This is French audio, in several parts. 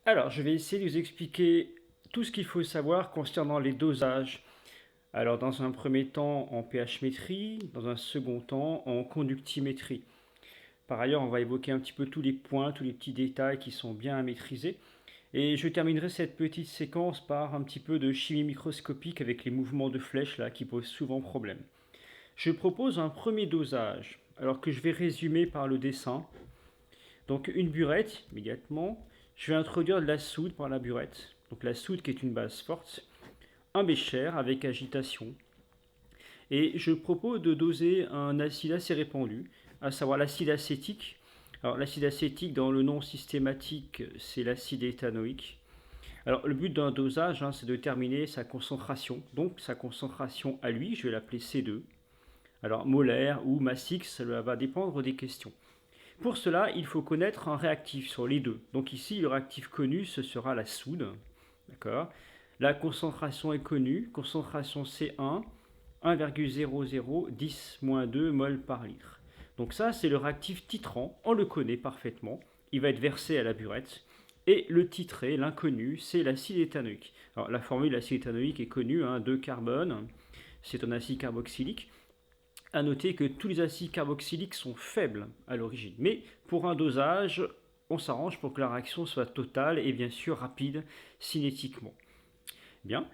Alors, je vais essayer de vous expliquer tout ce qu'il faut savoir concernant les dosages. Alors, dans un premier temps, en pH-métrie, dans un second temps, en conductimétrie. Par ailleurs, on va évoquer un petit peu tous les points, tous les petits détails qui sont bien à maîtriser. Et je terminerai cette petite séquence par un petit peu de chimie microscopique avec les mouvements de flèches là qui posent souvent problème. Je propose un premier dosage, alors que je vais résumer par le dessin. Donc une burette, immédiatement. Je vais introduire de la soude par la burette. Donc la soude qui est une base forte. Un bécher avec agitation. Et je propose de doser un acide assez répandu, à savoir l'acide acétique. Alors l'acide acétique, dans le nom systématique, c'est l'acide éthanoïque. Alors le but d'un dosage, c'est de déterminer sa concentration. Donc sa concentration à lui, je vais l'appeler C2. Alors molaire ou massique, cela va dépendre des questions. Pour cela, il faut connaître un réactif sur les deux. Donc ici, le réactif connu, ce sera la soude. D'accord. La concentration est connue, concentration C1, 1,0010-2 mol par litre. Donc ça, c'est le réactif titrant, on le connaît parfaitement. Il va être versé à la burette. Et le titré, l'inconnu, c'est l'acide éthanoïque. Alors la formule d'acide éthanoïque est connue, 2 carbone, c'est un acide carboxylique. À noter que tous les acides carboxyliques sont faibles à l'origine. Mais pour un dosage, on s'arrange pour que la réaction soit totale et bien sûr rapide cinétiquement. Bien,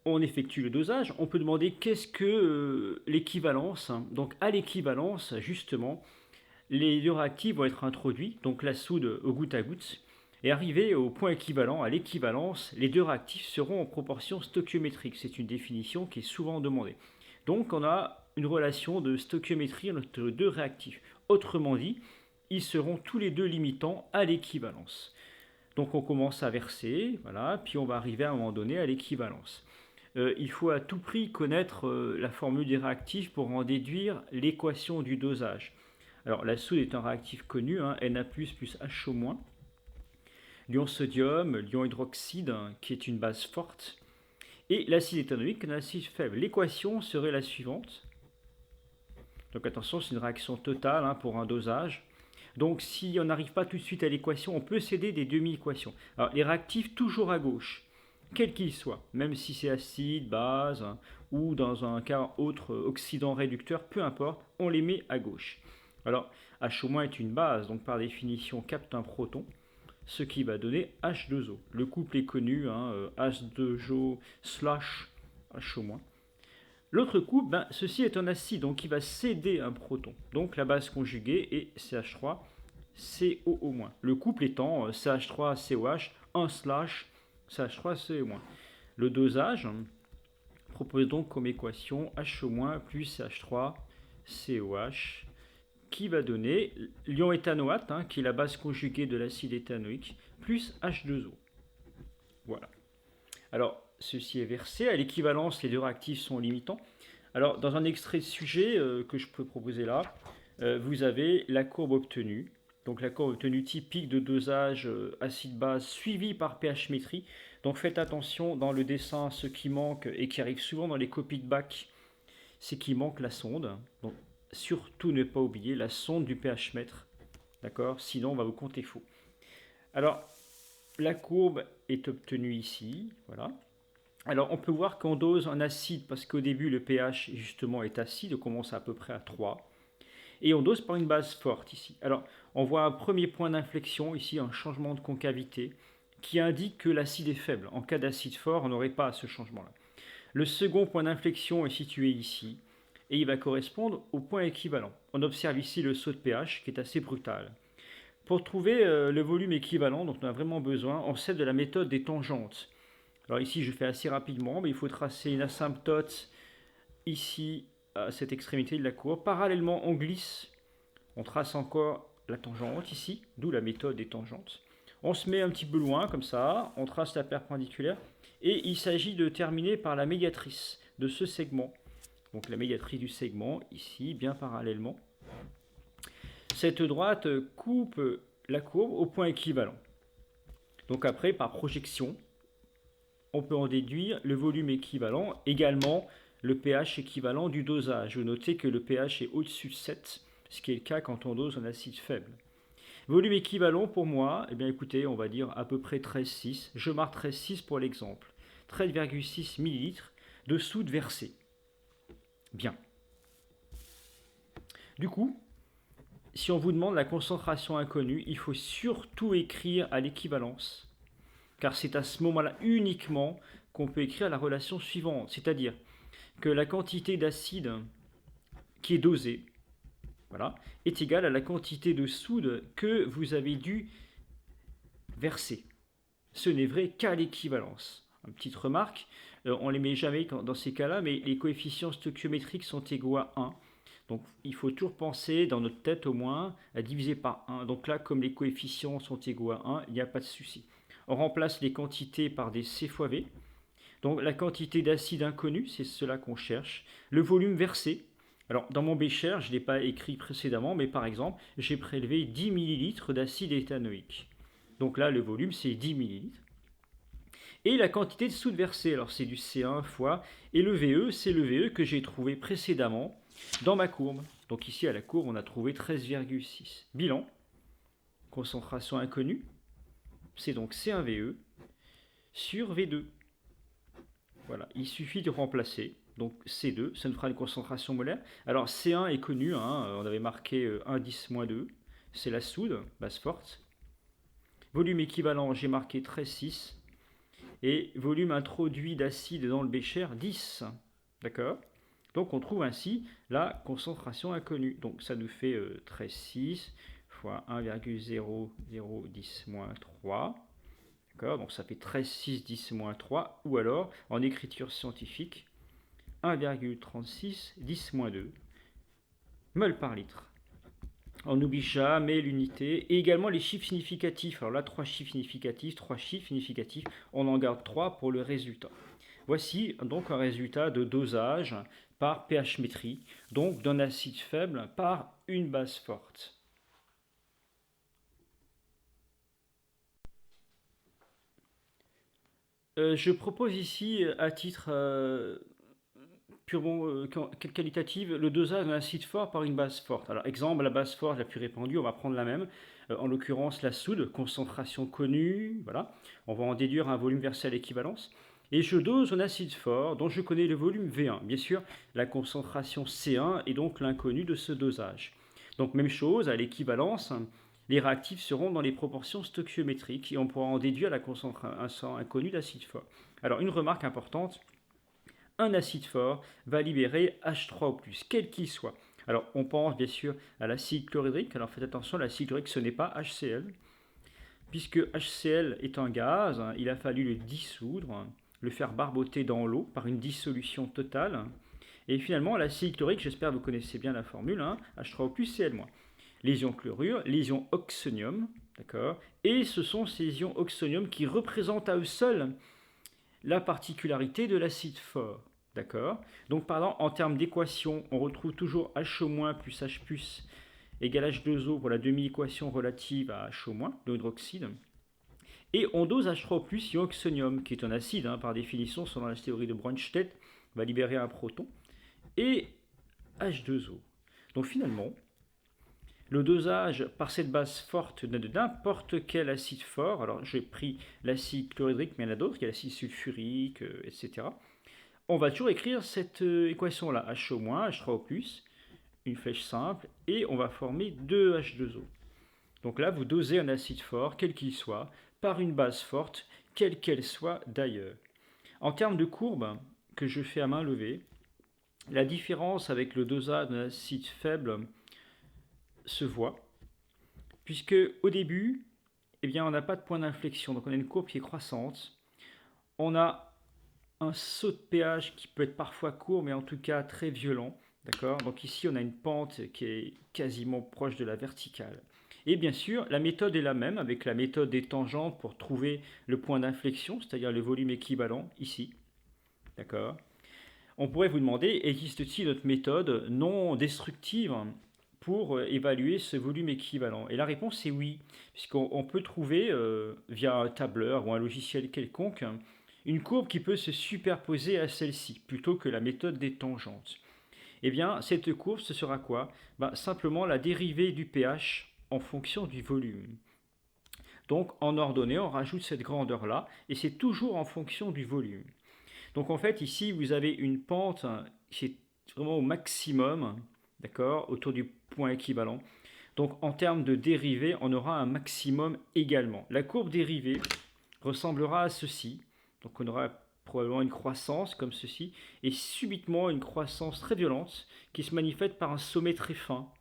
on effectue le dosage. On peut demander qu'est-ce que l'équivalence. Donc à l'équivalence, justement, les deux réactifs vont être introduits, donc la soude au goutte à goutte. Et arrivé au point équivalent, à l'équivalence, les deux réactifs seront en proportion stoichiométrique. C'est une définition qui est souvent demandée. Donc on a une relation de stoichiométrie entre deux réactifs. Autrement dit, ils seront tous les deux limitants à l'équivalence. Donc on commence à verser, voilà, puis on va arriver à un moment donné à l'équivalence. Il faut à tout prix connaître la formule des réactifs pour en déduire l'équation du dosage. Alors la soude est un réactif connu, Na plus HO-. L'ion sodium, l'ion hydroxyde, qui est une base forte, et l'acide éthanoïque, un acide faible. L'équation serait la suivante. Donc attention, c'est une réaction totale pour un dosage. Donc si on n'arrive pas tout de suite à l'équation, on peut s'aider des demi-équations. Alors les réactifs toujours à gauche, quel qu'il soit, même si c'est acide, base, ou dans un cas autre oxydant réducteur, peu importe, on les met à gauche. Alors H- est une base, donc par définition capte un proton, ce qui va donner H2O. Le couple est connu, H2O slash H-. L'autre couple, ceci est un acide, donc il va céder un proton. Donc la base conjuguée est CH3, COO-. Le couple étant CH3, COH, 1 slash CH3, CO-. Le dosage propose donc comme équation H- plus CH3, COH, qui va donner l'ion éthanoate, qui est la base conjuguée de l'acide éthanoïque, plus H2O. Voilà. Alors, ceci est versé. À l'équivalence, les deux réactifs sont limitants. Alors, dans un extrait de sujet que je peux proposer là, vous avez la courbe obtenue. Donc, la courbe obtenue typique de dosage acide-base suivi par pH-métrie. Donc, faites attention dans le dessin, ce qui manque et qui arrive souvent dans les copies de bac, c'est qu'il manque la sonde. Donc, surtout ne pas oublier la sonde du pH-mètre. D'accord. Sinon, on va vous compter faux. Alors, la courbe est obtenue ici. Voilà. Alors, on peut voir qu'on dose en acide parce qu'au début, le pH justement est acide, on commence à peu près à 3. Et on dose par une base forte ici. Alors, on voit un premier point d'inflexion ici, un changement de concavité qui indique que l'acide est faible. En cas d'acide fort, on n'aurait pas ce changement-là. Le second point d'inflexion est situé ici et il va correspondre au point équivalent. On observe ici le saut de pH qui est assez brutal. Pour trouver le volume équivalent, donc on a vraiment besoin, on sait de la méthode des tangentes. Alors ici, je fais assez rapidement, mais il faut tracer une asymptote ici à cette extrémité de la courbe. Parallèlement, on glisse, on trace encore la tangente ici, d'où la méthode des tangentes. On se met un petit peu loin comme ça, on trace la perpendiculaire, et il s'agit de terminer par la médiatrice de ce segment. Donc la médiatrice du segment, ici, bien parallèlement. Cette droite coupe la courbe au point équivalent. Donc après, par projection, on peut en déduire le volume équivalent, également le pH équivalent du dosage. Vous notez que le pH est au-dessus de 7, ce qui est le cas quand on dose un acide faible. Volume équivalent pour moi, eh bien écoutez, on va dire à peu près 13,6. Je marque 13,6 pour l'exemple. 13,6 ml de soude versée. Bien. Du coup, si on vous demande la concentration inconnue, il faut surtout écrire à l'équivalence, car c'est à ce moment-là uniquement qu'on peut écrire la relation suivante, c'est-à-dire que la quantité d'acide qui est dosée, voilà, est égale à la quantité de soude que vous avez dû verser. Ce n'est vrai qu'à l'équivalence. Une petite remarque, on ne les met jamais dans ces cas-là, mais les coefficients stoichiométriques sont égaux à 1. Donc il faut toujours penser, dans notre tête au moins, à diviser par 1. Donc là, comme les coefficients sont égaux à 1, il n'y a pas de souci. On remplace les quantités par des C fois V. Donc la quantité d'acide inconnu, c'est cela qu'on cherche. Le volume versé. Alors dans mon bécher, je ne l'ai pas écrit précédemment, mais par exemple, j'ai prélevé 10 ml d'acide éthanoïque. Donc là, le volume, c'est 10 ml. Et la quantité de soude versée, alors c'est du C1 fois, et le VE, c'est le VE que j'ai trouvé précédemment dans ma courbe. Donc ici, à la courbe, on a trouvé 13,6. Bilan, concentration inconnue, c'est donc C1VE sur V2. Voilà, il suffit de remplacer. Donc C2, ça nous fera une concentration molaire. Alors C1 est connu, on avait marqué 1,10-2, c'est la soude, base forte. Volume équivalent, j'ai marqué 13,6. Et volume introduit d'acide dans le bécher, 10. D'accord? Donc on trouve ainsi la concentration inconnue. Donc ça nous fait 13,6 fois 1,0010-3. D'accord? Donc ça fait 13,6-10-3. Ou alors, en écriture scientifique, 1,36-10-2 mol par litre. On n'oublie jamais l'unité et également les chiffres significatifs. Alors là, 3 chiffres significatifs, on en garde 3 pour le résultat. Voici donc un résultat de dosage par pH métrie, donc d'un acide faible par une base forte. Je propose ici, à titre purement qualitative, le dosage d'un acide fort par une base forte. Alors, exemple, la base forte la plus répandue, on va prendre la même. En l'occurrence, la soude, concentration connue, voilà. On va en déduire un volume versé à l'équivalence. Et je dose un acide fort dont je connais le volume V1. Bien sûr, la concentration C1 est donc l'inconnu de ce dosage. Donc, même chose, à l'équivalence, les réactifs seront dans les proportions stoichiométriques et on pourra en déduire la concentration inconnue d'acide fort. Alors, une remarque importante, un acide fort va libérer H3O+, quel qu'il soit. Alors, on pense bien sûr à l'acide chlorhydrique. Alors, faites attention, l'acide chlorhydrique, ce n'est pas HCl. Puisque HCl est un gaz, il a fallu le dissoudre, le faire barboter dans l'eau par une dissolution totale. Et finalement, l'acide chlorhydrique, j'espère que vous connaissez bien la formule, H3O+, Cl-. Les ions chlorure, les ions oxonium, d'accord. Et ce sont ces ions oxonium qui représentent à eux seuls la particularité de l'acide fort. D'accord? Donc, pardon, en termes d'équation, on retrouve toujours HO- plus H+, égale H2O pour la demi-équation relative à HO-, l'hydroxyde. Et on dose H3+, ion oxonium, qui est un acide, par définition, selon la théorie de Bronsted, va libérer un proton, et H2O. Donc finalement, le dosage par cette base forte de n'importe quel acide fort, alors j'ai pris l'acide chlorhydrique, mais il y en a d'autres, il y a l'acide sulfurique, etc. On va toujours écrire cette équation-là, HO-, H3O+, une flèche simple, et on va former 2 H2O. Donc là, vous dosez un acide fort, quel qu'il soit, par une base forte, quelle qu'elle soit d'ailleurs. En termes de courbe que je fais à main levée, la différence avec le dosage d'un acide faible se voit, puisque au début, eh bien, on n'a pas de point d'inflexion, donc on a une courbe qui est croissante. On a un saut de pH qui peut être parfois court, mais en tout cas très violent. D'accord? Donc ici, on a une pente qui est quasiment proche de la verticale. Et bien sûr, la méthode est la même avec la méthode des tangentes pour trouver le point d'inflexion, c'est-à-dire le volume équivalent ici. D'accord? On pourrait vous demander, existe-t-il d'autres méthodes non destructives pour évaluer ce volume équivalent? Et la réponse est oui, puisqu'on peut trouver via un tableur ou un logiciel quelconque une courbe qui peut se superposer à celle-ci, plutôt que la méthode des tangentes. Eh bien, cette courbe, ce sera quoi? Simplement la dérivée du pH en fonction du volume. Donc en ordonnée, on rajoute cette grandeur-là, et c'est toujours en fonction du volume. Donc en fait, ici, vous avez une pente qui est vraiment au maximum, d'accord, autour du point équivalent. Donc en termes de dérivée, on aura un maximum également. La courbe dérivée ressemblera à ceci. Donc on aura probablement une croissance comme ceci, et subitement une croissance très violente qui se manifeste par un sommet très fin,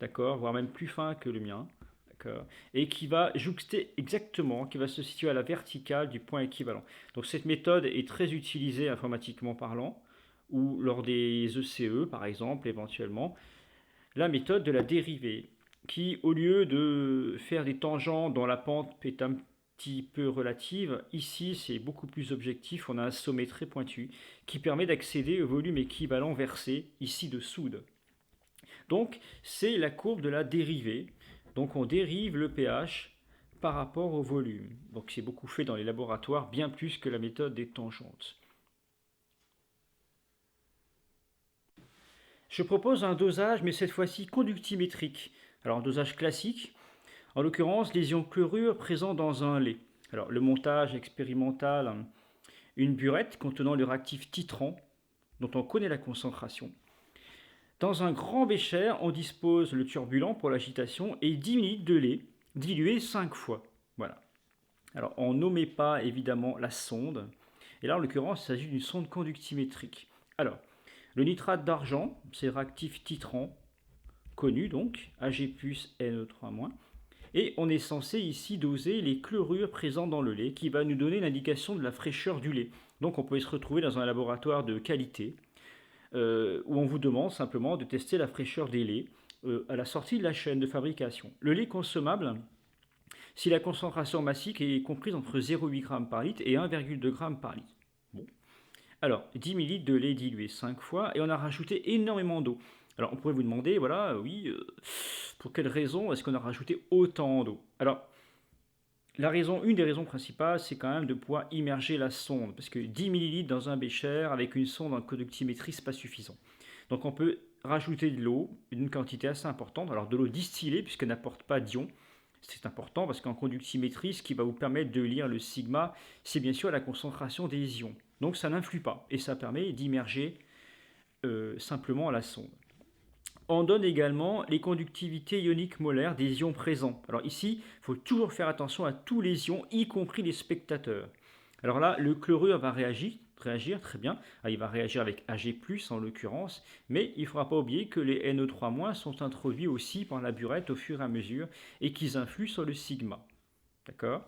d'accord, voire même plus fin que le mien, d'accord, et qui va jouxter exactement, qui va se situer à la verticale du point équivalent. Donc cette méthode est très utilisée informatiquement parlant, ou lors des ECE par exemple, éventuellement, la méthode de la dérivée, qui au lieu de faire des tangents dont la pente est un petit peu relative, ici c'est beaucoup plus objectif, on a un sommet très pointu qui permet d'accéder au volume équivalent versé ici de soude. Donc c'est la courbe de la dérivée, donc on dérive le pH par rapport au volume. Donc c'est beaucoup fait dans les laboratoires, bien plus que la méthode des tangentes. Je propose un dosage, mais cette fois-ci conductimétrique. Alors un dosage classique, en l'occurrence les ions chlorure présents dans un lait. Alors le montage expérimental, une burette contenant le réactif titrant, dont on connaît la concentration. Dans un grand bécher, on dispose le turbulent pour l'agitation et 10 ml de lait, dilué 5 fois. Voilà. Alors on n'omet pas évidemment la sonde. Et là en l'occurrence il s'agit d'une sonde conductimétrique. Alors, le nitrate d'argent, c'est réactif titrant, connu donc, Ag+, Ne3-. Et on est censé ici doser les chlorures présents dans le lait, qui va nous donner l'indication de la fraîcheur du lait. Donc on peut se retrouver dans un laboratoire de qualité, où on vous demande simplement de tester la fraîcheur des laits à la sortie de la chaîne de fabrication. Le lait consommable, si la concentration massique est comprise entre 0,8 g par litre et 1,2 g par litre. Bon. Alors, 10 ml de lait dilué 5 fois, et on a rajouté énormément d'eau. Alors, on pourrait vous demander, voilà, oui, pour quelle raison est-ce qu'on a rajouté autant d'eau? Alors, une des raisons principales, c'est quand même de pouvoir immerger la sonde, parce que 10 ml dans un bécher avec une sonde en conductimétrie, c'est pas suffisant. Donc, on peut rajouter de l'eau, d'une quantité assez importante, alors de l'eau distillée, puisqu'elle n'apporte pas d'ions. C'est important parce qu'en conductimétrie, ce qui va vous permettre de lire le sigma, c'est bien sûr la concentration des ions. Donc ça n'influe pas et ça permet d'immerger simplement la sonde. On donne également les conductivités ioniques molaires des ions présents. Alors ici, il faut toujours faire attention à tous les ions, y compris les spectateurs. Alors là, le chlorure va réagir très bien. Il va réagir avec Ag+, en l'occurrence, mais il ne faudra pas oublier que les NO3- sont introduits aussi par la burette au fur et à mesure et qu'ils influent sur le sigma. D'accord?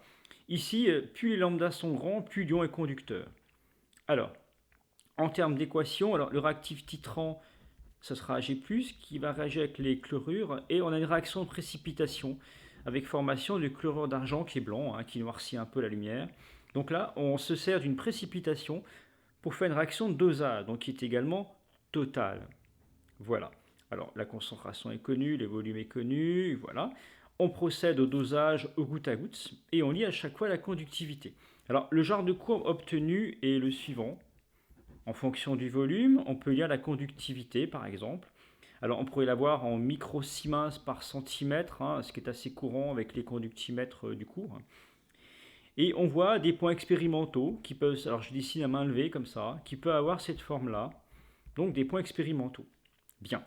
Ici, plus les lambdas sont grands, plus l'ion est conducteur. Alors, en termes d'équation, alors le réactif titrant, ce sera Ag+, qui va réagir avec les chlorures, et on a une réaction de précipitation avec formation du chlorure d'argent qui est blanc, qui noircit un peu la lumière. Donc là, on se sert d'une précipitation pour faire une réaction de dosage, donc qui est également totale. Voilà. Alors la concentration est connue, les volumes est connu, voilà. On procède au dosage au goutte à goutte et on lit à chaque fois la conductivité. Alors le genre de courbe obtenu est le suivant. En fonction du volume, on peut lire la conductivité par exemple. Alors on pourrait l'avoir en microsiemens par centimètre, ce qui est assez courant avec les conductimètres du cours. Et on voit des points expérimentaux qui peuvent, alors je dessine à main levée comme ça, qui peuvent avoir cette forme-là, donc des points expérimentaux. Bien.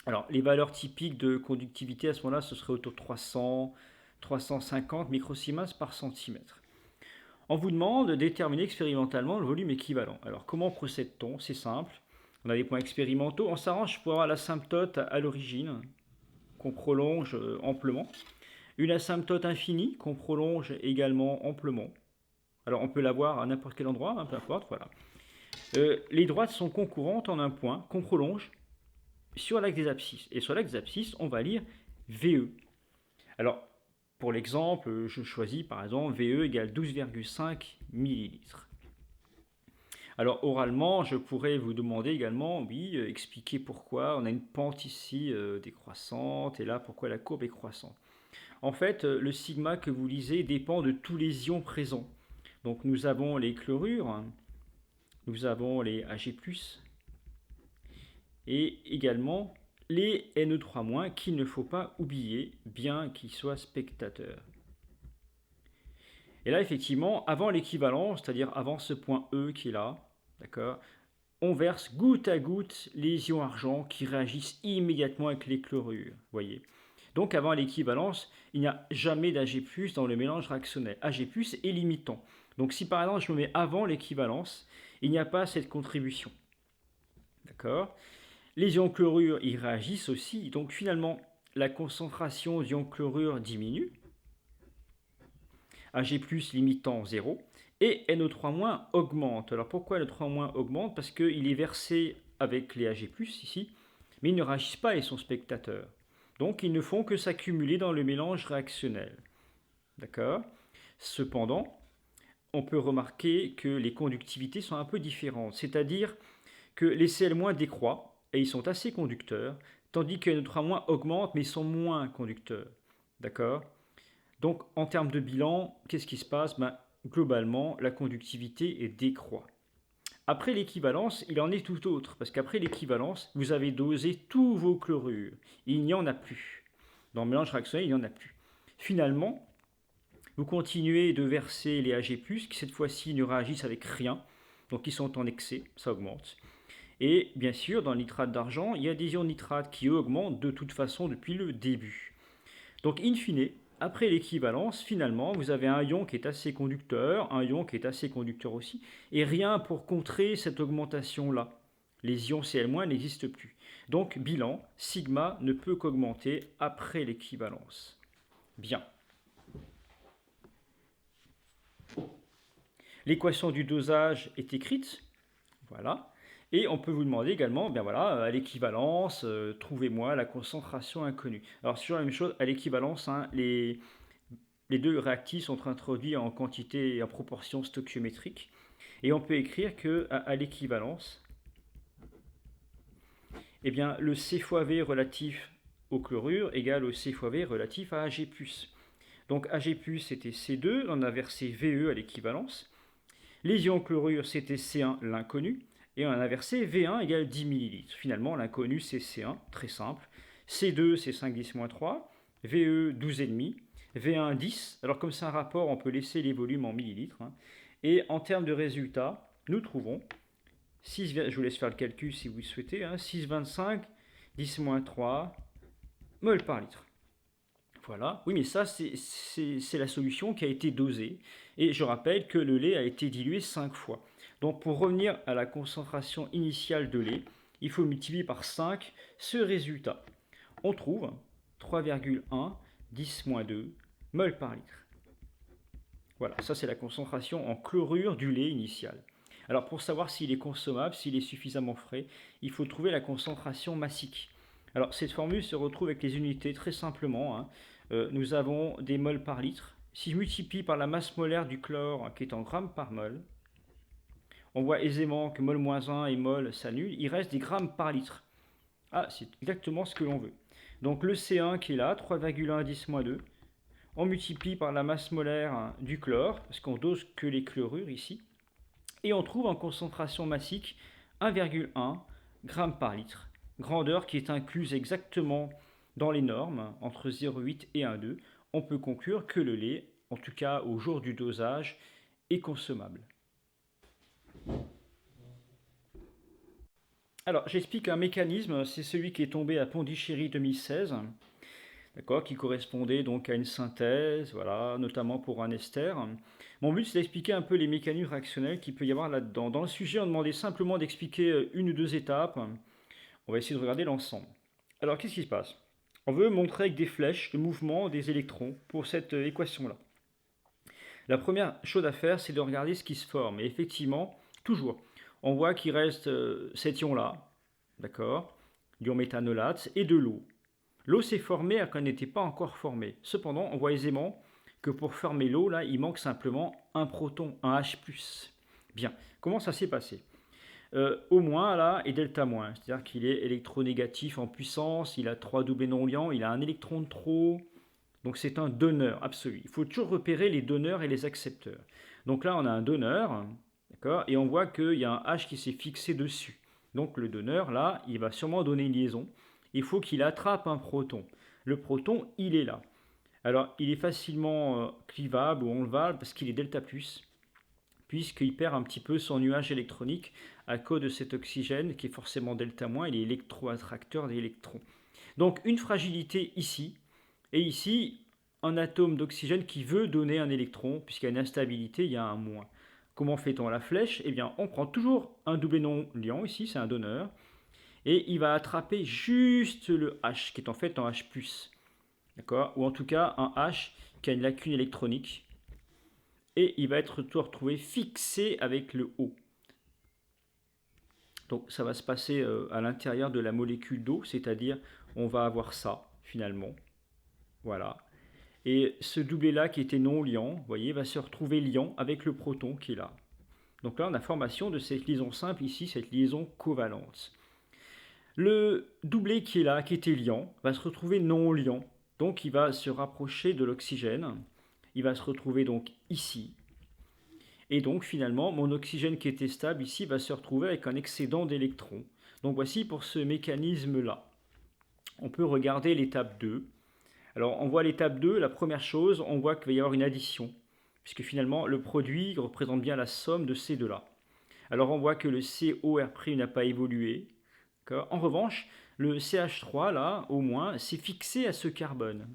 Alors les valeurs typiques de conductivité à ce moment-là, ce serait autour de 300, 350 microsiemens par centimètre. On vous demande de déterminer expérimentalement le volume équivalent. Alors comment procède-t-on? C'est simple. On a des points expérimentaux. On s'arrange pour avoir l'asymptote à l'origine, qu'on prolonge amplement. Une asymptote infinie qu'on prolonge également amplement. Alors on peut l'avoir à n'importe quel endroit, peu importe, voilà. Les droites sont concurrentes en un point qu'on prolonge sur l'axe des abscisses. Et sur l'axe des abscisses, on va lire VE. Alors, pour l'exemple, je choisis par exemple VE égale 12,5 millilitres. Alors, oralement, je pourrais vous demander également, oui, expliquer pourquoi on a une pente ici décroissante et là, pourquoi la courbe est croissante. En fait, le sigma que vous lisez dépend de tous les ions présents. Donc nous avons les chlorures, nous avons les Ag+, et également les Ne3- qu'il ne faut pas oublier, bien qu'ils soient spectateurs. Et là, effectivement, avant l'équivalence, c'est-à-dire avant ce point E qui est là, d'accord, on verse goutte à goutte les ions argent qui réagissent immédiatement avec les chlorures, voyez. Donc avant l'équivalence, il n'y a jamais d'Ag+ dans le mélange réactionnel. Ag+ est limitant. Donc si par exemple je me mets avant l'équivalence, il n'y a pas cette contribution. D'accord. Les ions chlorure, ils réagissent aussi. Donc finalement, la concentration d'ions chlorure diminue. Ag+ limitant 0. Et NO3- augmente. Alors pourquoi NO3- augmente? Parce qu'il est versé avec les Ag+, ici, mais ils ne réagissent pas et sont spectateurs. Donc ils ne font que s'accumuler dans le mélange réactionnel. D'accord. Cependant, on peut remarquer que les conductivités sont un peu différentes. C'est-à-dire que les Cl- décroît et ils sont assez conducteurs, tandis que NO3- augmente mais ils sont moins conducteurs. D'accord. Donc en termes de bilan, qu'est-ce qui se passe? Globalement, la conductivité décroît. Après l'équivalence, il en est tout autre, parce qu'après l'équivalence, vous avez dosé tous vos chlorures. Il n'y en a plus. Dans le mélange réactionnel, il n'y en a plus. Finalement, vous continuez de verser les Ag+, qui cette fois-ci ne réagissent avec rien, donc ils sont en excès, ça augmente. Et bien sûr, dans le nitrate d'argent, il y a des ions nitrates qui augmentent de toute façon depuis le début. Donc in fine, après l'équivalence, finalement, vous avez un ion qui est assez conducteur, un ion qui est assez conducteur aussi, et rien pour contrer cette augmentation-là. Les ions Cl- n'existent plus. Donc, bilan, sigma ne peut qu'augmenter après l'équivalence. Bien. L'équation du dosage est écrite. Voilà. Et on peut vous demander également, bien voilà, à l'équivalence, trouvez-moi la concentration inconnue. Alors, c'est toujours la même chose, à l'équivalence, hein, les deux réactifs sont introduits en quantité et en proportion stoichiométrique. Et on peut écrire qu'à l'équivalence, eh bien, le C fois V relatif au chlorure égale au C fois V relatif à Ag+. Donc Ag+, c'était C2, on a versé Ve à l'équivalence. Les ions chlorure, c'était C1, l'inconnu. Et on a versé V1 égale 10 ml. Finalement, l'inconnu, c'est C1, très simple. C2, c'est 5 10-3. Ve, 12,5. V1, 10. Alors comme c'est un rapport, on peut laisser les volumes en millilitres. Hein. Et en termes de résultats, nous trouvons 6, je vous laisse faire le calcul si vous le souhaitez, hein, 6,25, 10-3 mol par litre. Voilà, oui mais ça c'est la solution qui a été dosée. Et je rappelle que le lait a été dilué 5 fois. Donc pour revenir à la concentration initiale de lait, il faut multiplier par 5 ce résultat. On trouve 3,1 10-2 mol par litre. Voilà, ça c'est la concentration en chlorure du lait initial. Alors pour savoir s'il est consommable, s'il est suffisamment frais, il faut trouver la concentration massique. Alors cette formule se retrouve avec les unités très simplement. Hein. Nous avons des moles par litre. Si je multiplie par la masse molaire du chlore, hein, qui est en grammes par mol, on voit aisément que mol-1 et mol s'annulent. Il reste des grammes par litre. Ah, c'est exactement ce que l'on veut. Donc le C1 qui est là, 3,1 10-2. On multiplie par la masse molaire du chlore, parce qu'on dose que les chlorures ici. Et on trouve en concentration massique 1,1 g par litre. Grandeur qui est incluse exactement dans les normes, entre 0,8 et 1,2. On peut conclure que le lait, en tout cas au jour du dosage, est consommable. Alors, j'explique un mécanisme, c'est celui qui est tombé à Pondichéry 2016, d'accord, qui correspondait donc à une synthèse, voilà, notamment pour un ester. Mon but, c'est d'expliquer un peu les mécanismes réactionnels qu'il peut y avoir là-dedans. Dans le sujet, on demandait simplement d'expliquer une ou deux étapes. On va essayer de regarder l'ensemble. Alors, qu'est-ce qui se passe? On veut montrer avec des flèches le mouvement des électrons pour cette équation-là. La première chose à faire, c'est de regarder ce qui se forme. Et effectivement, toujours, on voit qu'il reste cet ion-là, d'accord, l'ion méthanolate, et de l'eau. L'eau s'est formée alors qu'elle n'était pas encore formée. Cependant, on voit aisément que pour former l'eau, là, il manque simplement un proton, un H+. Bien, comment ça s'est passé? O- là est delta-, c'est-à-dire qu'il est électronégatif en puissance, il a 3 doublés non liants, il a un électron de trop, donc c'est un donneur absolu. Il faut toujours repérer les donneurs et les accepteurs. Donc là, on a un donneur, d'accord, et on voit qu'il y a un H qui s'est fixé dessus. Donc le donneur, là, il va sûrement donner une liaison. il faut qu'il attrape un proton. Le proton, il est là. Alors, il est facilement clivable ou enlevable parce qu'il est delta+, puisqu'il perd un petit peu son nuage électronique à cause de cet oxygène qui est forcément delta-, il est électroattracteur d'électrons. Donc, une fragilité ici, et ici, un atome d'oxygène qui veut donner un électron, puisqu'il y a une instabilité, il y a un moins. Comment fait-on la flèche? Eh bien, on prend toujours un doublé non-liant, ici c'est un donneur, et il va attraper juste le H, qui est en fait un H+, d'accord? Ou en tout cas un H qui a une lacune électronique, et il va être retrouvé fixé avec le O. Donc ça va se passer à l'intérieur de la molécule d'eau, c'est-à-dire on va avoir ça finalement, voilà. Et ce doublé-là qui était non liant, vous voyez, va se retrouver liant avec le proton qui est là. Donc là, on a formation de cette liaison simple ici, cette liaison covalente. Le doublé qui est là, qui était liant, va se retrouver non liant. Donc il va se rapprocher de l'oxygène. Il va se retrouver donc ici. Et donc finalement, mon oxygène qui était stable ici va se retrouver avec un excédent d'électrons. Donc voici pour ce mécanisme-là. On peut regarder l'étape 2. Alors on voit l'étape 2, la première chose, on voit qu'il va y avoir une addition, puisque finalement le produit représente bien la somme de ces deux-là. Alors on voit que le COR' n'a pas évolué. En revanche, le CH3, là, au moins, s'est fixé à ce carbone.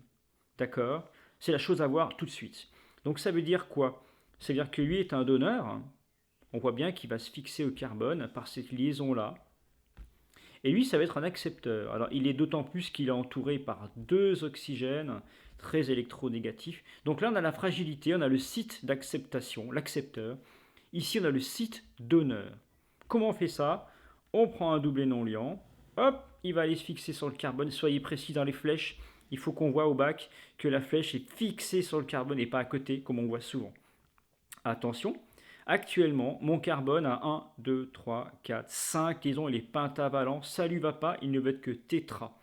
D'accord? C'est la chose à voir tout de suite. Donc ça veut dire quoi? Ça veut dire que lui est un donneur. On voit bien qu'il va se fixer au carbone par cette liaison-là. Et lui, ça va être un accepteur. Alors, il est d'autant plus qu'il est entouré par deux oxygènes très électronégatifs. Donc là, on a la fragilité, on a le site d'acceptation, l'accepteur. Ici, on a le site donneur. Comment on fait ça? On prend un doublé non liant. Hop, il va aller se fixer sur le carbone. Soyez précis dans les flèches. Il faut qu'on voit au bac que la flèche est fixée sur le carbone et pas à côté, comme on voit souvent. Attention, actuellement, mon carbone a 1, 2, 3, 4, 5 liaisons, il est pentavalent, ça ne lui va pas, il ne veut être que tétra.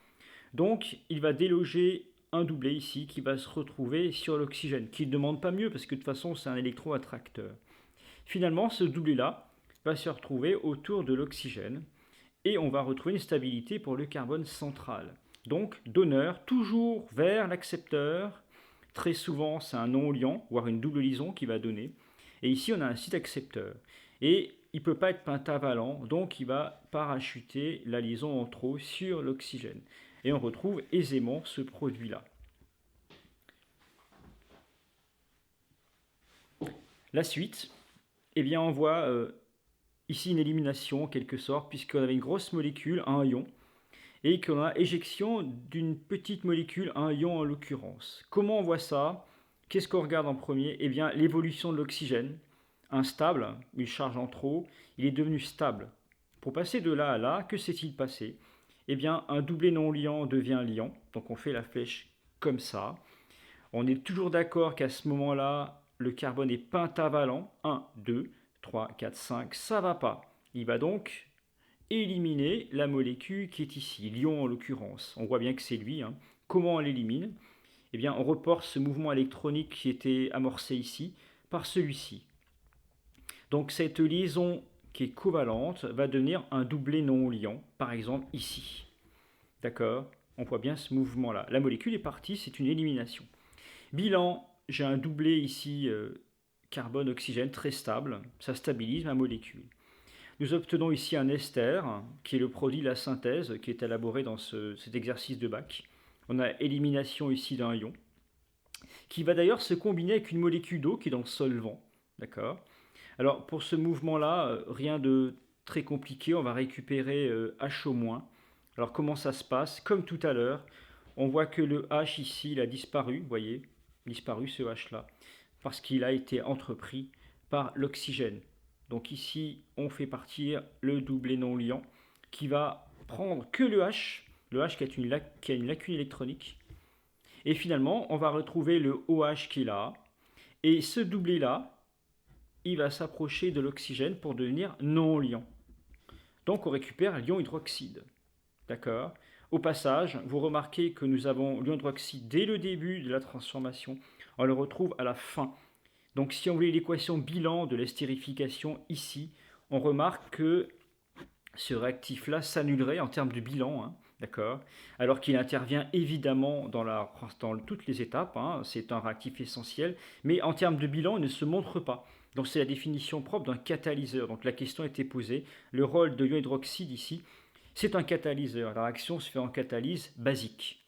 Donc, il va déloger un doublé ici qui va se retrouver sur l'oxygène, qui ne demande pas mieux parce que de toute façon, c'est un électroattracteur. Finalement, ce doublé-là va se retrouver autour de l'oxygène et on va retrouver une stabilité pour le carbone central. Donc, donneur toujours vers l'accepteur. Très souvent, c'est un non-liant, voire une double liaison qui va donner. Et ici, on a un site accepteur. Et il ne peut pas être pentavalent, donc il va parachuter la liaison en trop sur l'oxygène. Et on retrouve aisément ce produit-là. La suite, eh bien, on voit ici une élimination en quelque sorte, puisqu'on avait une grosse molécule, un ion, et qu'on a éjection d'une petite molécule, un ion en l'occurrence. Comment on voit ça? Qu'est-ce qu'on regarde en premier? Eh bien, l'évolution de l'oxygène. Instable, une charge en trop, il est devenu stable. Pour passer de là à là, que s'est-il passé? Eh bien, un doublé non liant devient liant, donc on fait la flèche comme ça. On est toujours d'accord qu'à ce moment-là, le carbone est pentavalent. 1, 2, 3, 4, 5, ça ne va pas. Il va donc éliminer la molécule qui est ici, l'ion en l'occurrence. On voit bien que c'est lui. Comment on l'élimine? Eh bien, on reporte ce mouvement électronique qui était amorcé ici par celui-ci. Donc cette liaison qui est covalente va devenir un doublé non liant, par exemple ici. D'accord? On voit bien ce mouvement-là. La molécule est partie, c'est une élimination. Bilan, j'ai un doublé ici carbone-oxygène très stable, ça stabilise ma molécule. Nous obtenons ici un ester, qui est le produit de la synthèse, qui est élaboré dans cet exercice de bac. On a élimination ici d'un ion, qui va d'ailleurs se combiner avec une molécule d'eau qui est dans le solvant. D'accord? Alors pour ce mouvement-là, rien de très compliqué, on va récupérer H-. Alors comment ça se passe? Comme tout à l'heure, on voit que le H ici, il a disparu, vous voyez, disparu ce H-là, parce qu'il a été entrepris par l'oxygène. Donc ici, on fait partir le doublé non liant qui va prendre que le H qui a une lacune électronique. Et finalement, on va retrouver le OH qui est là. Et ce doublé-là, il va s'approcher de l'oxygène pour devenir non liant. Donc on récupère l'ion hydroxyde. D'accord? Au passage, vous remarquez que nous avons l'ion hydroxyde dès le début de la transformation. On le retrouve à la fin. Donc si on voulait l'équation bilan de l'estérification ici, on remarque que ce réactif-là s'annulerait en termes de bilan. D'accord. Alors qu'il intervient évidemment dans toutes les étapes, hein, c'est un réactif essentiel, mais en termes de bilan, il ne se montre pas. Donc c'est la définition propre d'un catalyseur. Donc la question a été posée, le rôle de l'ion hydroxyde ici, c'est un catalyseur. La réaction se fait en catalyse basique.